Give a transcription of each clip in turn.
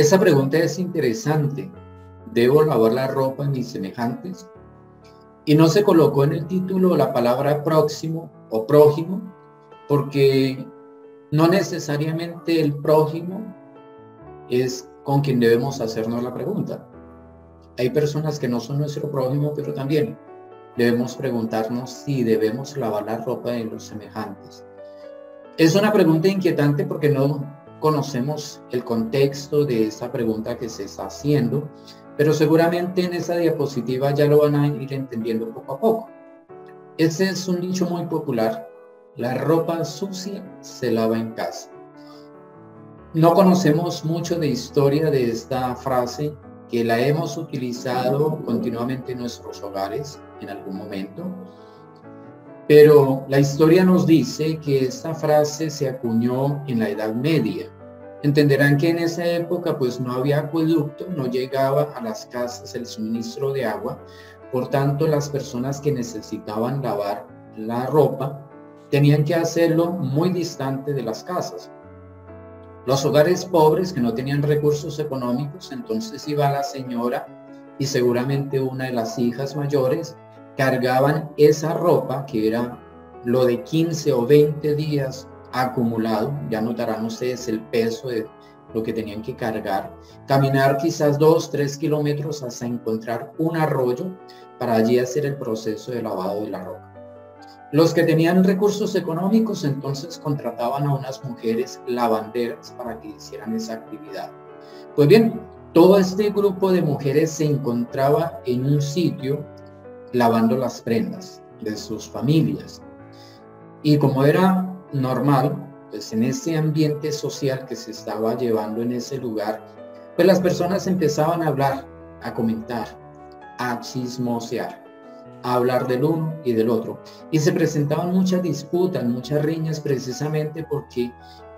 Esa pregunta es interesante. ¿Debo lavar la ropa de mis semejantes? Y no se colocó en el título la palabra próximo o prójimo, porque no necesariamente el prójimo es con quien debemos hacernos la pregunta. Hay personas que no son nuestro prójimo, pero también debemos preguntarnos si debemos lavar la ropa de los semejantes. Es una pregunta inquietante porque no conocemos el contexto de esa pregunta que se está haciendo, pero seguramente en esa diapositiva ya lo van a ir entendiendo poco a poco. Ese es un dicho muy popular: la ropa sucia se lava en casa. No conocemos mucho de historia de esta frase, que la hemos utilizado continuamente en nuestros hogares en algún momento, pero la historia nos dice que esta frase se acuñó en la Edad Media. Entenderán que en esa época pues no había acueducto, no llegaba a las casas el suministro de agua, por tanto las personas que necesitaban lavar la ropa tenían que hacerlo muy distante de las casas. Los hogares pobres que no tenían recursos económicos, entonces iba la señora y seguramente una de las hijas mayores, cargaban esa ropa que era lo de 15 o 20 días acumulado. Ya notarán ustedes el peso de lo que tenían que cargar, caminar quizás 2-3 kilómetros hasta encontrar un arroyo para allí hacer el proceso de lavado de la ropa. Los que tenían recursos económicos entonces contrataban a unas mujeres lavanderas para que hicieran esa actividad. Pues bien, todo este grupo de mujeres se encontraba en un sitio lavando las prendas de sus familias. Y como era normal, pues en ese ambiente social que se estaba llevando en ese lugar, pues las personas empezaban a hablar, a comentar, a chismosear, a hablar del uno y del otro. Y se presentaban muchas disputas, muchas riñas, precisamente porque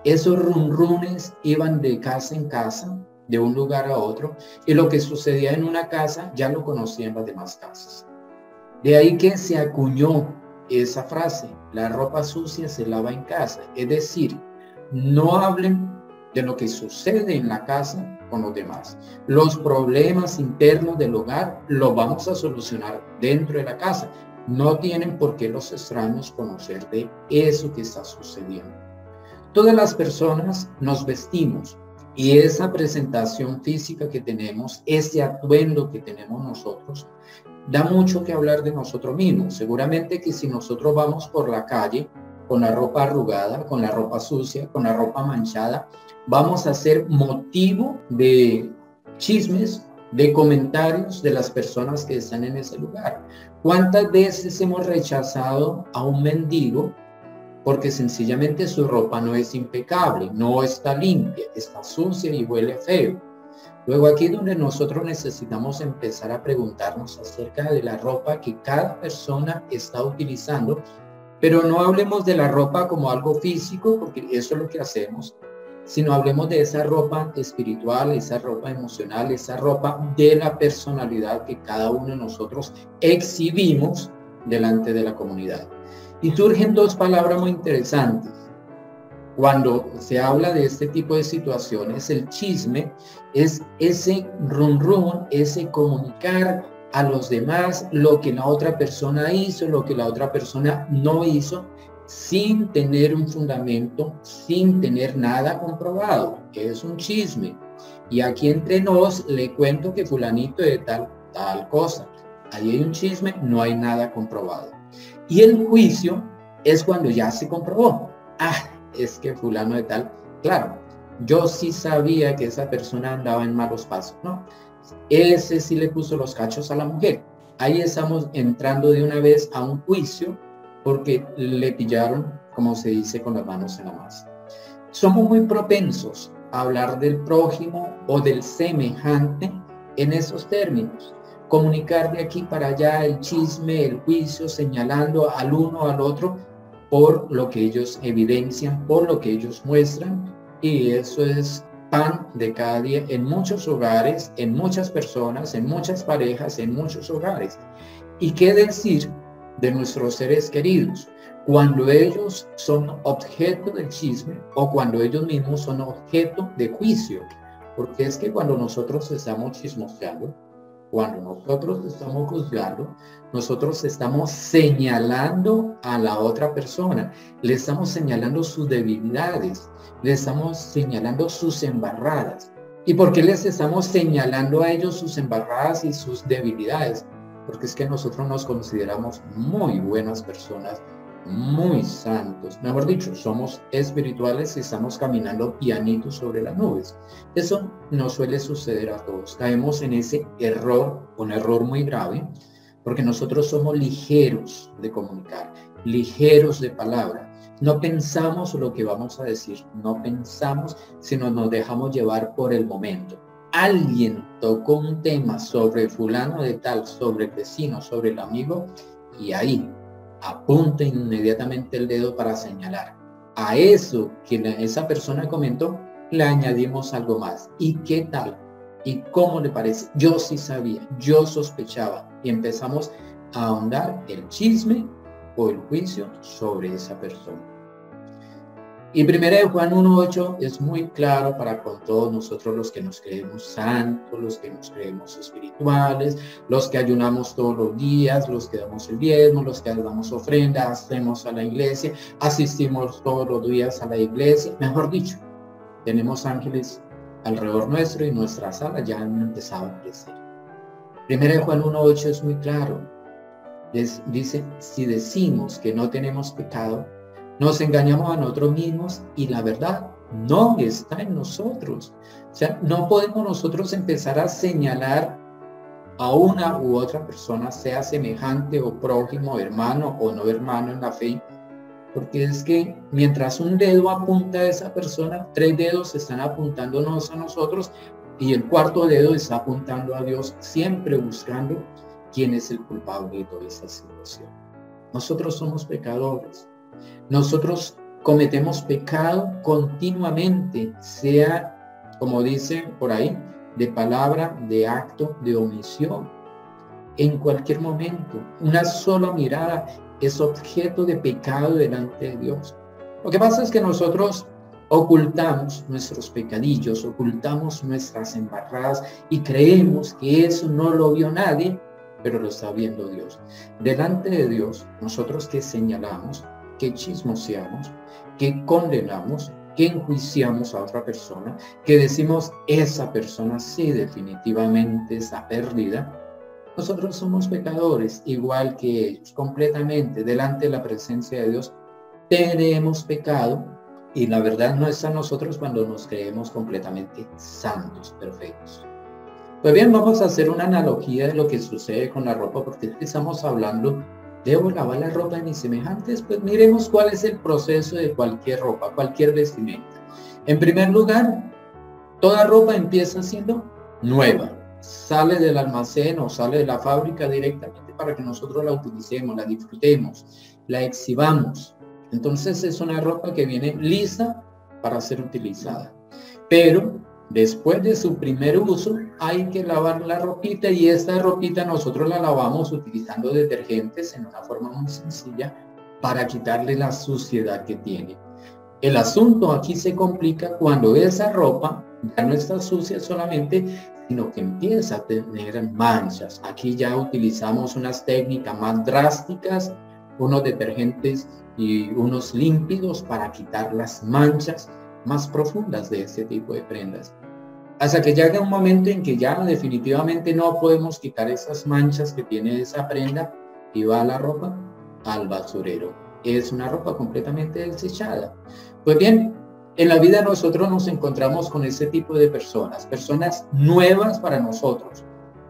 esos runrunes iban de casa en casa, de un lugar a otro, y lo que sucedía en una casa ya lo conocían las demás casas. De ahí que se acuñó esa frase: la ropa sucia se lava en casa. Es decir, no hablen de lo que sucede en la casa con los demás. Los problemas internos del hogar los vamos a solucionar dentro de la casa. No tienen por qué los extraños conocer de eso que está sucediendo. Todas las personas nos vestimos, y esa presentación física que tenemos, ese atuendo que tenemos nosotros, da mucho que hablar de nosotros mismos. Seguramente que si nosotros vamos por la calle con la ropa arrugada, con la ropa sucia, con la ropa manchada, vamos a ser motivo de chismes, de comentarios de las personas que están en ese lugar. ¿Cuántas veces hemos rechazado a un mendigo porque sencillamente su ropa no es impecable, no está limpia, está sucia y huele feo? Luego aquí es donde nosotros necesitamos empezar a preguntarnos acerca de la ropa que cada persona está utilizando, pero no hablemos de la ropa como algo físico, porque eso es lo que hacemos, sino hablemos de esa ropa espiritual, esa ropa emocional, esa ropa de la personalidad que cada uno de nosotros exhibimos delante de la comunidad. Y surgen dos palabras muy interesantes. Cuando se habla de este tipo de situaciones, el chisme es ese run, ese comunicar a los demás lo que la otra persona hizo, lo que la otra persona no hizo, sin tener un fundamento, sin tener nada comprobado. Es un chisme. Y aquí entre nos le cuento que fulanito de tal cosa. Ahí hay un chisme, no hay nada comprobado. Y el juicio es cuando ya se comprobó. Es que fulano de tal, claro, yo sí sabía que esa persona andaba en malos pasos, ¿no? Ese sí le puso los cachos a la mujer. Ahí estamos entrando de una vez a un juicio porque le pillaron, como se dice, con las manos en la masa. Somos muy propensos a hablar del prójimo o del semejante en esos términos. Comunicar de aquí para allá el chisme, el juicio, señalando al uno al otro por lo que ellos evidencian, por lo que ellos muestran, y eso es pan de cada día en muchos hogares, en muchas personas, en muchas parejas, en muchos hogares. ¿Y qué decir de nuestros seres queridos cuando ellos son objeto del chisme o cuando ellos mismos son objeto de juicio? Porque es que cuando nosotros estamos chismoseando, cuando nosotros estamos juzgando, nosotros estamos señalando a la otra persona, le estamos señalando sus debilidades, le estamos señalando sus embarradas. ¿Y por qué les estamos señalando a ellos sus embarradas y sus debilidades? Porque es que nosotros nos consideramos muy buenas personas, muy santos. Mejor dicho, somos espirituales y estamos caminando pianitos sobre las nubes. Eso no suele suceder a todos. Caemos en ese error, un error muy grave, porque nosotros somos ligeros de comunicar, ligeros de palabra. No pensamos lo que vamos a decir, no pensamos, sino nos dejamos llevar por el momento. Alguien tocó un tema sobre fulano de tal, sobre el vecino, sobre el amigo, y ahí apunta inmediatamente el dedo para señalar. A eso que esa persona comentó, le añadimos algo más. ¿Y qué tal? ¿Y cómo le parece? Yo sí sabía, yo sospechaba. Y empezamos a ahondar el chisme o el juicio sobre esa persona. Y 1 Juan 1:8 es muy claro para con todos nosotros los que nos creemos santos, los que nos creemos espirituales, los que ayunamos todos los días, los que damos el diezmo, los que damos ofrenda, hacemos a la iglesia, asistimos todos los días a la iglesia. Mejor dicho, tenemos ángeles alrededor nuestro y nuestra sala ya han empezado a crecer. 1 Juan 1:8 es muy claro. Dice, si decimos que no tenemos pecado, nos engañamos a nosotros mismos y la verdad no está en nosotros. O sea, no podemos nosotros empezar a señalar a una u otra persona, sea semejante o prójimo, hermano o no hermano en la fe, porque es que mientras un dedo apunta a esa persona, 3 dedos están apuntándonos a nosotros y el cuarto dedo está apuntando a Dios, siempre buscando quién es el culpable de toda esa situación. Nosotros somos pecadores. Nosotros cometemos pecado continuamente, sea, como dice por ahí, de palabra, de acto, de omisión. En cualquier momento, una sola mirada es objeto de pecado delante de Dios. Lo que pasa es que nosotros ocultamos nuestros pecadillos, ocultamos nuestras embarradas y creemos que eso no lo vio nadie, pero lo está viendo Dios. Delante de Dios, nosotros que señalamos, que chismoseamos, que condenamos, que enjuiciamos a otra persona, que decimos esa persona sí definitivamente está perdida, nosotros somos pecadores igual que ellos, completamente delante de la presencia de Dios. Tenemos pecado y la verdad no está en nosotros cuando nos creemos completamente santos, perfectos. Pues bien, vamos a hacer una analogía de lo que sucede con la ropa, porque estamos hablando, ¿debo lavar la ropa de mis semejantes? Pues miremos cuál es el proceso de cualquier ropa, cualquier vestimenta. En primer lugar, toda ropa empieza siendo nueva. Sale del almacén o sale de la fábrica directamente para que nosotros la utilicemos, la disfrutemos, la exhibamos. Entonces es una ropa que viene lista para ser utilizada. Pero después de su primer uso, hay que lavar la ropita y esta ropita nosotros la lavamos utilizando detergentes en una forma muy sencilla para quitarle la suciedad que tiene. El asunto aquí se complica cuando esa ropa ya no está sucia solamente, sino que empieza a tener manchas. Aquí ya utilizamos unas técnicas más drásticas, unos detergentes y unos límpidos para quitar las manchas más profundas de este tipo de prendas. Hasta que llega un momento en que ya definitivamente no podemos quitar esas manchas que tiene esa prenda y va la ropa al basurero. Es una ropa completamente desechada. Pues bien, en la vida nosotros nos encontramos con ese tipo de personas nuevas para nosotros.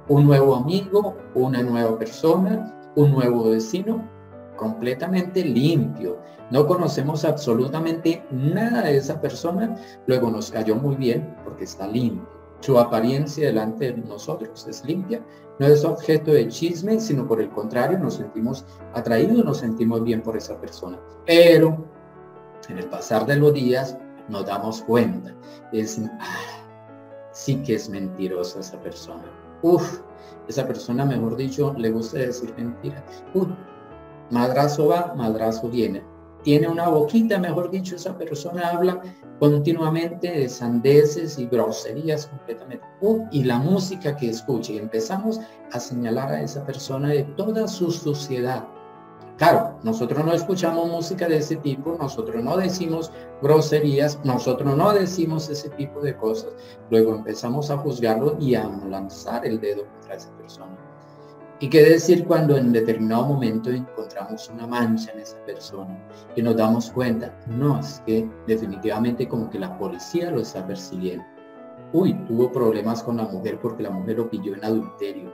Un nuevo amigo, una nueva persona, un nuevo vecino, completamente limpio. No conocemos absolutamente nada de esa persona, luego nos cayó muy bien porque está limpio. Su apariencia delante de nosotros es limpia, no es objeto de chisme, sino por el contrario, nos sentimos atraídos, nos sentimos bien por esa persona. Pero en el pasar de los días nos damos cuenta, sí que es mentirosa esa persona. Esa persona, mejor dicho, le gusta decir mentiras. Madrazo va, madrazo viene. tiene una boquita, mejor dicho, esa persona habla continuamente de sandeces y groserías completamente. Y la música que escucha, y empezamos a señalar a esa persona de toda su suciedad. Claro, nosotros no escuchamos música de ese tipo, nosotros no decimos groserías, nosotros no decimos ese tipo de cosas. Luego empezamos a juzgarlo y a lanzar el dedo contra esa persona. ¿Y qué decir cuando en determinado momento encontramos una mancha en esa persona y nos damos cuenta? No, es que definitivamente como que la policía lo está persiguiendo. Uy, tuvo problemas con la mujer porque la mujer lo pilló en adulterio.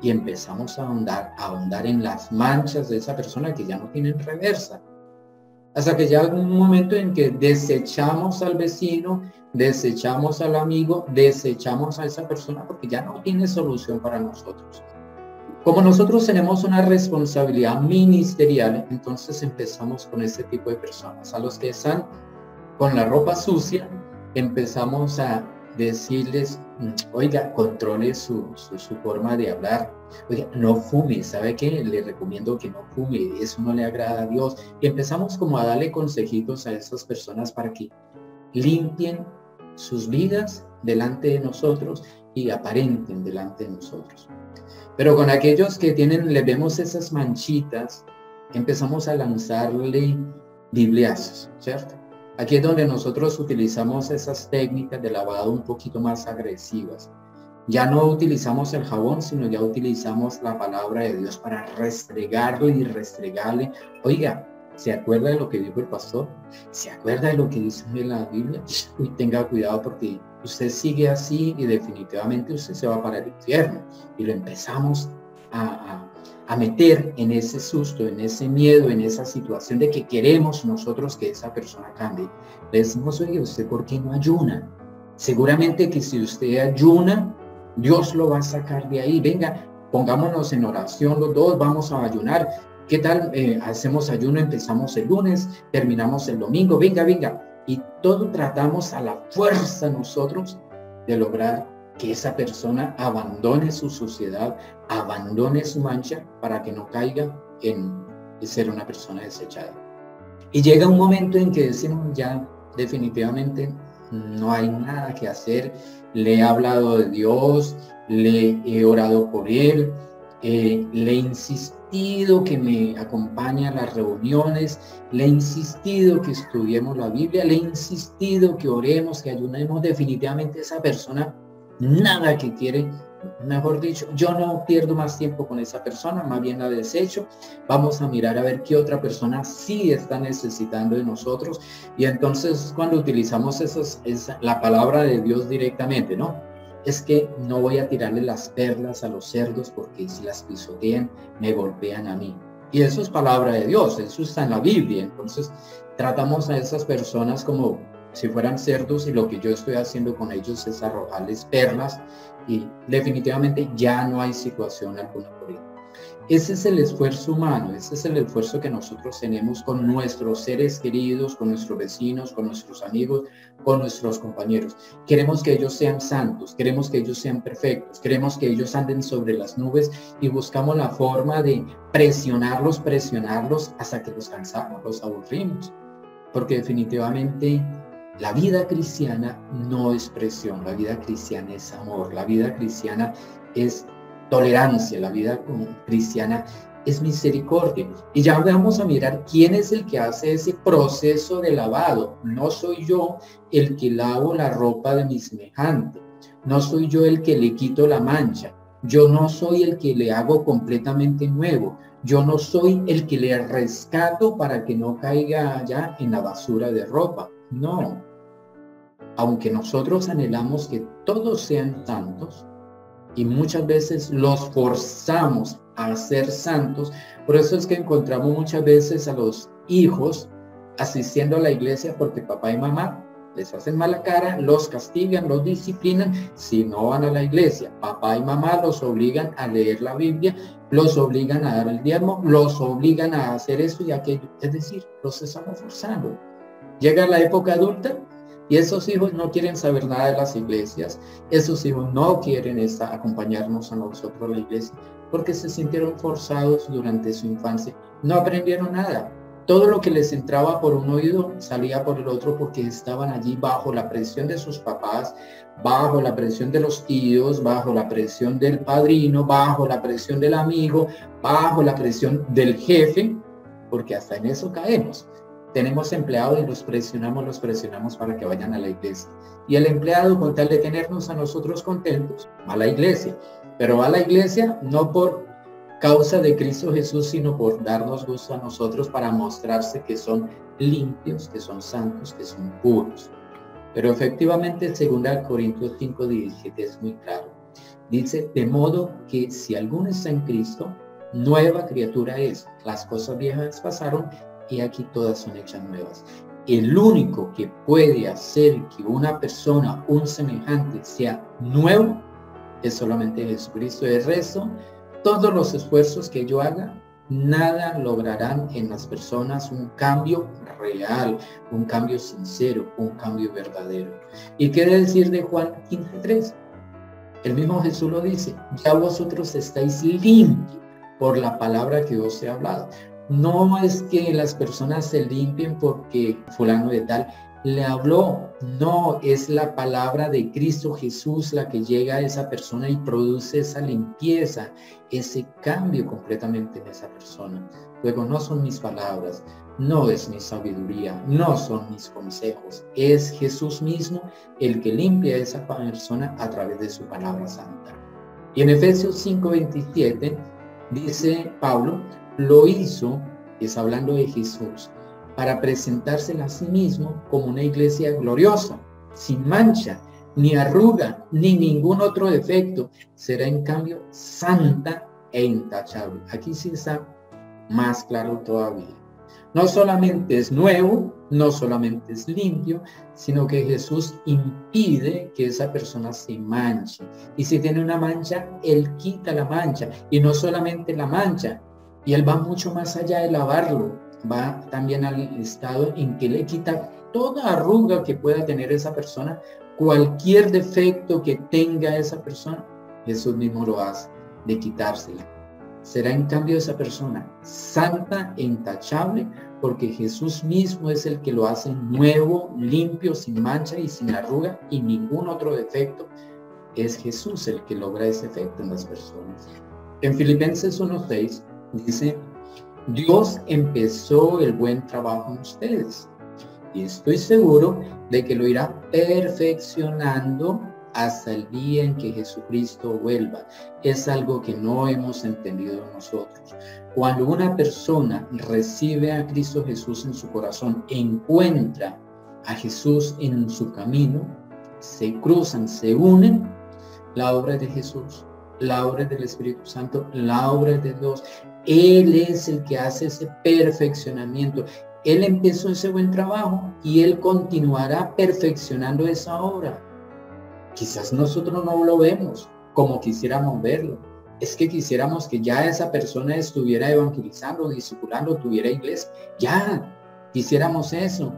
Y empezamos a ahondar en las manchas de esa persona que ya no tienen reversa. Hasta que ya hay un momento en que desechamos al vecino, desechamos al amigo, desechamos a esa persona porque ya no tiene solución para nosotros. Como nosotros tenemos una responsabilidad ministerial, entonces empezamos con ese tipo de personas. A los que están con la ropa sucia, empezamos a decirles, oiga, controle su forma de hablar. Oiga, no fume, ¿sabe qué? Le recomiendo que no fume, eso no le agrada a Dios. Y empezamos como a darle consejitos a esas personas para que limpien sus vidas delante de nosotros y aparenten delante de nosotros. Pero con aquellos que le vemos esas manchitas, empezamos a lanzarle bibliazos, ¿cierto? Aquí es donde nosotros utilizamos esas técnicas de lavado un poquito más agresivas. Ya no utilizamos el jabón, sino ya utilizamos la palabra de Dios para restregarlo y restregarle. Oiga, ¿se acuerda de lo que dijo el pastor? ¿Se acuerda de lo que dice en la Biblia? Y tenga cuidado porque usted sigue así y definitivamente usted se va para el infierno. Y lo empezamos a meter en ese susto, en ese miedo, en esa situación de que queremos nosotros que esa persona cambie. Le decimos, oye, ¿usted por qué no ayuna? Seguramente que si usted ayuna, Dios lo va a sacar de ahí. Venga, pongámonos en oración los dos, vamos a ayunar. ¿Qué tal? Hacemos ayuno, empezamos el lunes, terminamos el domingo. Venga, venga. Y todo tratamos a la fuerza nosotros de lograr que esa persona abandone su suciedad, abandone su mancha para que no caiga en ser una persona desechada. Y llega un momento en que decimos ya definitivamente no hay nada que hacer. Le he hablado de Dios, le he orado por él, le he insistido que me acompañe a las reuniones, le he insistido que estudiemos la Biblia, le he insistido que oremos, que ayunemos. Definitivamente esa persona nada que quiere. Mejor dicho, yo no pierdo más tiempo con esa persona, más bien la desecho. Vamos a mirar a ver qué otra persona sí está necesitando de nosotros. Y entonces cuando utilizamos la palabra de Dios directamente, ¿no? Es que no voy a tirarle las perlas a los cerdos porque si las pisotean me golpean a mí. Y eso es palabra de Dios, eso está en la Biblia. Entonces tratamos a esas personas como si fueran cerdos y lo que yo estoy haciendo con ellos es arrojarles perlas y definitivamente ya no hay situación alguna por ello. Ese es el esfuerzo humano, ese es el esfuerzo que nosotros tenemos con nuestros seres queridos, con nuestros vecinos, con nuestros amigos, con nuestros compañeros. Queremos que ellos sean santos, queremos que ellos sean perfectos, queremos que ellos anden sobre las nubes y buscamos la forma de presionarlos hasta que los cansamos, los aburrimos. Porque definitivamente la vida cristiana no es presión, la vida cristiana es amor, la vida cristiana es tolerancia, la vida cristiana es misericordia. Y ya vamos a mirar quién es el que hace ese proceso de lavado. No soy yo el que lavo la ropa de mi semejante, no soy yo el que le quito la mancha, yo no soy el que le hago completamente nuevo, yo no soy el que le rescato para que no caiga allá en la basura de ropa. No. Aunque nosotros anhelamos que todos sean santos y muchas veces los forzamos a ser santos, por eso es que encontramos muchas veces a los hijos asistiendo a la iglesia porque papá y mamá les hacen mala cara, los castigan, los disciplinan si no van a la iglesia. Papá y mamá los obligan a leer la Biblia, los obligan a dar el diezmo, los obligan a hacer esto y aquello. Es decir, los estamos forzando. Llega la época adulta y esos hijos no quieren saber nada de las iglesias, esos hijos no quieren acompañarnos a nosotros a la iglesia porque se sintieron forzados durante su infancia, no aprendieron nada. Todo lo que les entraba por un oído salía por el otro porque estaban allí bajo la presión de sus papás, bajo la presión de los tíos, bajo la presión del padrino, bajo la presión del amigo, bajo la presión del jefe, porque hasta en eso caemos. Tenemos empleados y los presionamos para que vayan a la iglesia. Y el empleado, con tal de tenernos a nosotros contentos, va a la iglesia. Pero va a la iglesia no por causa de Cristo Jesús, sino por darnos gusto a nosotros para mostrarse que son limpios, que son santos, que son puros. Pero efectivamente, 2 Corintios 5:17 es muy claro. Dice, de modo que si alguno está en Cristo, nueva criatura es. Las cosas viejas pasaron y aquí todas son hechas nuevas. El único que puede hacer que una persona, un semejante, sea nuevo, es solamente Jesucristo. El resto, todos los esfuerzos que yo haga, nada lograrán en las personas un cambio real, un cambio sincero, un cambio verdadero. ¿Y qué decir de Juan 15:3? El mismo Jesús lo dice, ya vosotros estáis limpios por la palabra que os he hablado. No es que las personas se limpien porque fulano de tal le habló, no, es la palabra de Cristo Jesús la que llega a esa persona y produce esa limpieza, ese cambio completamente en esa persona. Luego no son mis palabras, no es mi sabiduría, no son mis consejos, es Jesús mismo el que limpia a esa persona a través de su palabra santa. Y en Efesios 5:27 dice Pablo, lo hizo, es hablando de Jesús, para presentársela a sí mismo como una iglesia gloriosa, sin mancha, ni arruga, ni ningún otro defecto. Será en cambio santa e intachable. Aquí sí está más claro todavía. No solamente es nuevo, no solamente es limpio, sino que Jesús impide que esa persona se manche. Y si tiene una mancha, Él quita la mancha. Y no solamente la mancha, y Él va mucho más allá de lavarlo. Va también al estado en que le quita toda arruga que pueda tener esa persona, cualquier defecto que tenga esa persona, Jesús mismo lo hace, de quitársela. Será en cambio esa persona santa e intachable, porque Jesús mismo es el que lo hace nuevo, limpio, sin mancha y sin arruga y ningún otro defecto. Es Jesús el que logra ese efecto en las personas. En Filipenses 1:6 dice, Dios empezó el buen trabajo en ustedes y estoy seguro de que lo irá perfeccionando hasta el día en que Jesucristo vuelva. Es algo que no hemos entendido nosotros. Cuando una persona recibe a Cristo Jesús en su corazón, encuentra a Jesús en su camino, se cruzan, se unen, la obra es de Jesús, la obra es del Espíritu Santo, la obra es de Dios. Él es el que hace ese perfeccionamiento. Él empezó ese buen trabajo y Él continuará perfeccionando esa obra. Quizás nosotros no lo vemos como quisiéramos verlo. Es que quisiéramos que ya esa persona estuviera evangelizando, discipulando, tuviera iglesia. Ya, quisiéramos eso.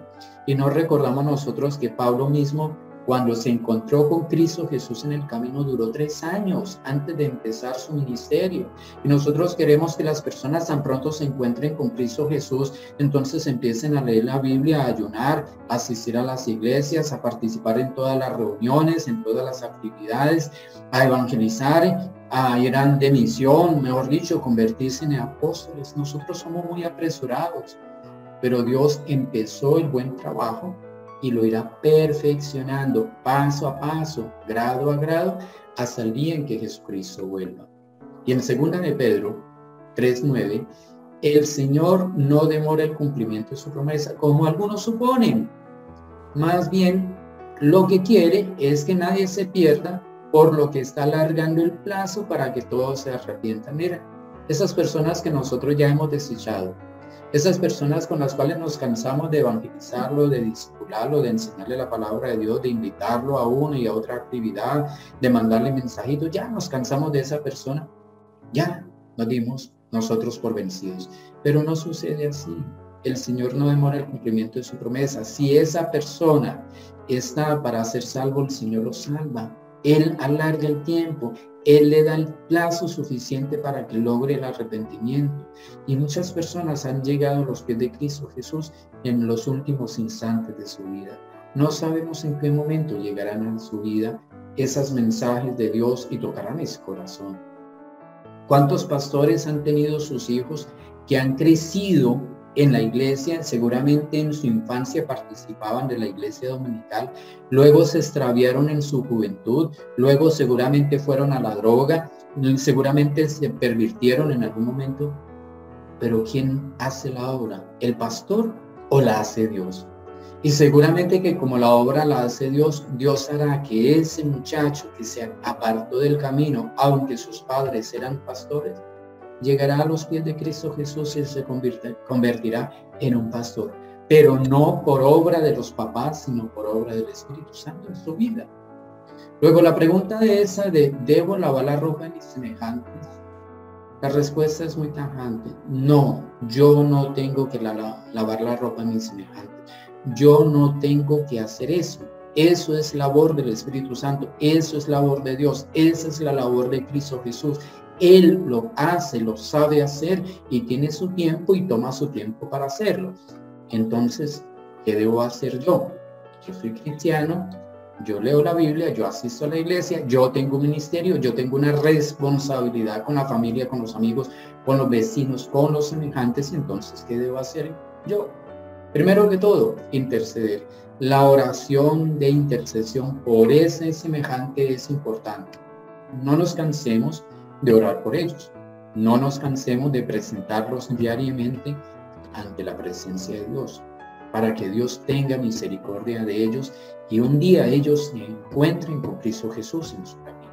Y no recordamos nosotros que Pablo mismo, cuando se encontró con Cristo Jesús en el camino, duró 3 años antes de empezar su ministerio. Y nosotros queremos que las personas tan pronto se encuentren con Cristo Jesús, entonces empiecen a leer la Biblia, a ayunar, a asistir a las iglesias, a participar en todas las reuniones, en todas las actividades, a evangelizar, a ir de misión, mejor dicho, convertirse en apóstoles. Nosotros somos muy apresurados, pero Dios empezó el buen trabajo y lo irá perfeccionando paso a paso, grado a grado, hasta el día en que Jesucristo vuelva. Y en 2 de Pedro 3:9, el Señor no demora el cumplimiento de su promesa, como algunos suponen. Más bien, lo que quiere es que nadie se pierda, por lo que está alargando el plazo para que todos se arrepientan. Mira, esas personas que nosotros ya hemos desechado, esas personas con las cuales nos cansamos de evangelizarlo, de discipularlo, de enseñarle la palabra de Dios, de invitarlo a una y a otra actividad, de mandarle mensajitos, ya nos cansamos de esa persona, ya nos dimos nosotros por vencidos. Pero no sucede así. El Señor no demora el cumplimiento de su promesa. Si esa persona está para ser salvo, el Señor lo salva. Él alarga el tiempo, Él le da el plazo suficiente para que logre el arrepentimiento. Y muchas personas han llegado a los pies de Cristo Jesús en los últimos instantes de su vida. No sabemos en qué momento llegarán a su vida esos mensajes de Dios y tocarán ese corazón. ¿Cuántos pastores han tenido sus hijos que han crecido en la iglesia? Seguramente en su infancia participaban de la iglesia dominical, luego se extraviaron en su juventud, luego seguramente fueron a la droga, seguramente se pervirtieron en algún momento. Pero ¿quién hace la obra? ¿El pastor o la hace Dios? Y seguramente que como la obra la hace Dios, Dios hará que ese muchacho que se apartó del camino, aunque sus padres eran pastores, llegará a los pies de Cristo Jesús y se convertirá en un pastor. Pero no por obra de los papás, sino por obra del Espíritu Santo en su vida. Luego la pregunta de esa de ¿debo lavar la ropa de mis semejantes? La respuesta es muy tajante. No, yo no tengo que lavar la ropa de mis semejantes. Yo no tengo que hacer eso. Eso es labor del Espíritu Santo. Eso es labor de Dios. Esa es la labor de Cristo Jesús. Él lo hace, lo sabe hacer y tiene su tiempo y toma su tiempo para hacerlo. Entonces, ¿qué debo hacer yo? Yo soy cristiano, yo leo la Biblia, yo asisto a la iglesia, yo tengo un ministerio, yo tengo una responsabilidad con la familia, con los amigos, con los vecinos, con los semejantes. Entonces, ¿qué debo hacer yo? Primero que todo, interceder. La oración de intercesión por ese semejante es importante. No nos cansemos de orar por ellos. No nos cansemos de presentarlos diariamente ante la presencia de Dios, para que Dios tenga misericordia de ellos y un día ellos se encuentren con Cristo Jesús en su camino.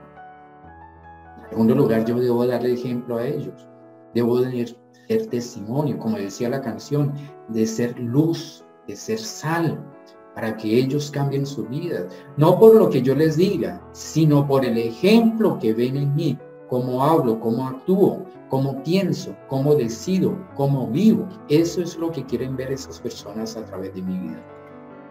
En segundo lugar, yo debo darle ejemplo a ellos. Debo de ser testimonio, como decía la canción, de ser luz, de ser sal, para que ellos cambien su vida. No por lo que yo les diga, sino por el ejemplo que ven en mí, cómo hablo, cómo actúo, cómo pienso, cómo decido, cómo vivo. Eso es lo que quieren ver esas personas a través de mi vida.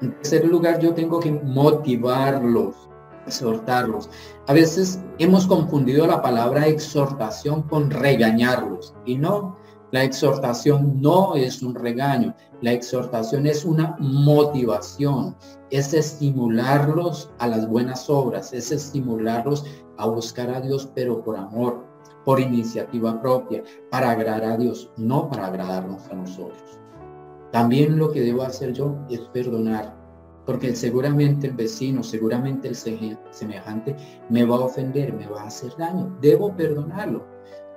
En tercer lugar, yo tengo que motivarlos, exhortarlos. A veces hemos confundido la palabra exhortación con regañarlos, y no. La exhortación no es un regaño, la exhortación es una motivación, es estimularlos a las buenas obras, es estimularlos a buscar a Dios, pero por amor, por iniciativa propia, para agradar a Dios, no para agradarnos a nosotros. También lo que debo hacer yo es perdonar, porque seguramente el vecino, seguramente el semejante me va a ofender, me va a hacer daño. Debo perdonarlo.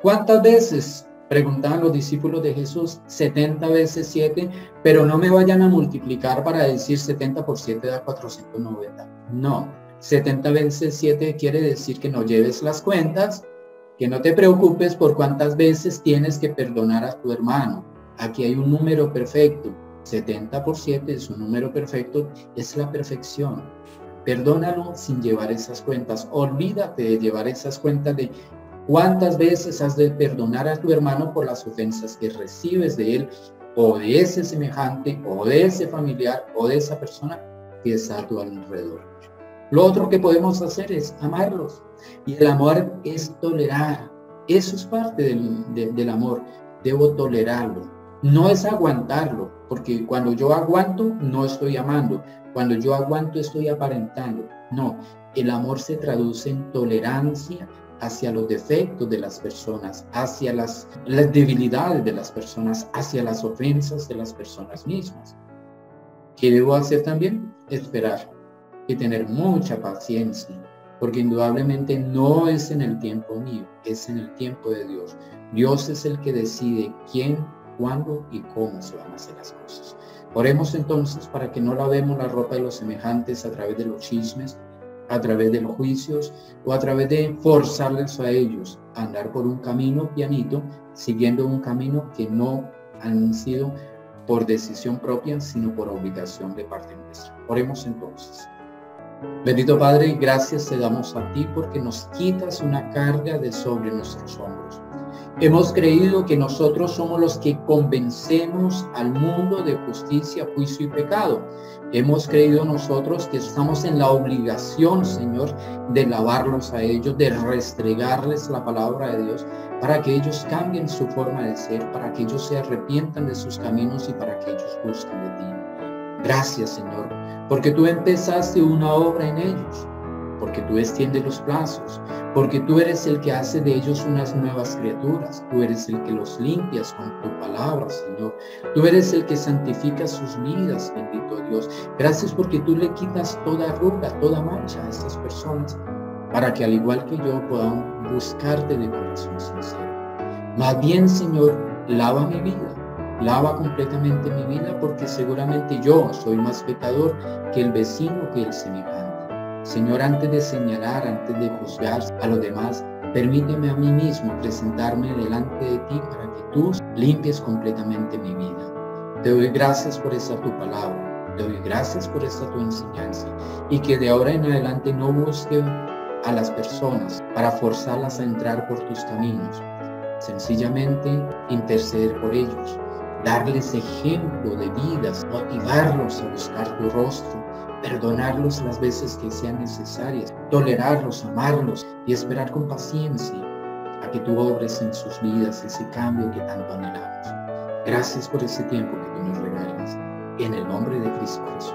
¿Cuántas veces? Preguntaban los discípulos de Jesús, 70 veces 7, pero no me vayan a multiplicar para decir 70 por 7 da 490. No, 70 veces 7 quiere decir que no lleves las cuentas, que no te preocupes por cuántas veces tienes que perdonar a tu hermano. Aquí hay un número perfecto, 70 por 7 es un número perfecto, es la perfección. Perdónalo sin llevar esas cuentas, olvídate de llevar esas cuentas de ¿cuántas veces has de perdonar a tu hermano por las ofensas que recibes de él o de ese semejante o de ese familiar o de esa persona que está a tu alrededor? Lo otro que podemos hacer es amarlos. Y el amor es tolerar. Eso es parte del amor. Debo tolerarlo. No es aguantarlo, porque cuando yo aguanto no estoy amando. Cuando yo aguanto estoy aparentando. No, el amor se traduce en tolerancia hacia los defectos de las personas, hacia las debilidades de las personas, hacia las ofensas de las personas mismas. ¿Qué debo hacer también? Esperar y tener mucha paciencia, porque indudablemente no es en el tiempo mío, es en el tiempo de Dios. Dios es el que decide quién, cuándo y cómo se van a hacer las cosas. Oremos entonces para que no lavemos la ropa de los semejantes a través de los chismes, a través de los juicios o a través de forzarles a ellos a andar por un camino pianito, siguiendo un camino que no han sido por decisión propia, sino por obligación de parte nuestra. Oremos entonces. Bendito Padre, gracias te damos a ti porque nos quitas una carga de sobre nuestros hombros. Hemos creído que nosotros somos los que convencemos al mundo de justicia, juicio y pecado. Hemos creído nosotros que estamos en la obligación, Señor, de lavarlos a ellos, de restregarles la palabra de Dios, para que ellos cambien su forma de ser, para que ellos se arrepientan de sus caminos y para que ellos busquen de ti. Gracias, Señor, porque tú empezaste una obra en ellos, porque tú extiendes los plazos, porque tú eres el que hace de ellos unas nuevas criaturas, tú eres el que los limpias con tu palabra, Señor, tú eres el que santifica sus vidas, bendito Dios. Gracias porque tú le quitas toda arruga, toda mancha a estas personas, para que al igual que yo puedan buscarte de corazón sincero. Más bien, Señor, lava mi vida. Lava completamente mi vida, porque seguramente yo soy más pecador que el vecino, que el semejante. Señor, antes de señalar, antes de juzgar a los demás, permíteme a mí mismo presentarme delante de ti para que tú limpies completamente mi vida. Te doy gracias por esta tu palabra, te doy gracias por esta tu enseñanza, y que de ahora en adelante no busque a las personas para forzarlas a entrar por tus caminos, sencillamente interceder por ellos, darles ejemplo de vidas, motivarlos a buscar tu rostro, perdonarlos las veces que sean necesarias, tolerarlos, amarlos y esperar con paciencia a que tú obres en sus vidas ese cambio que tanto anhelamos. Gracias por ese tiempo que tú nos regalas. En el nombre de Cristo Jesús.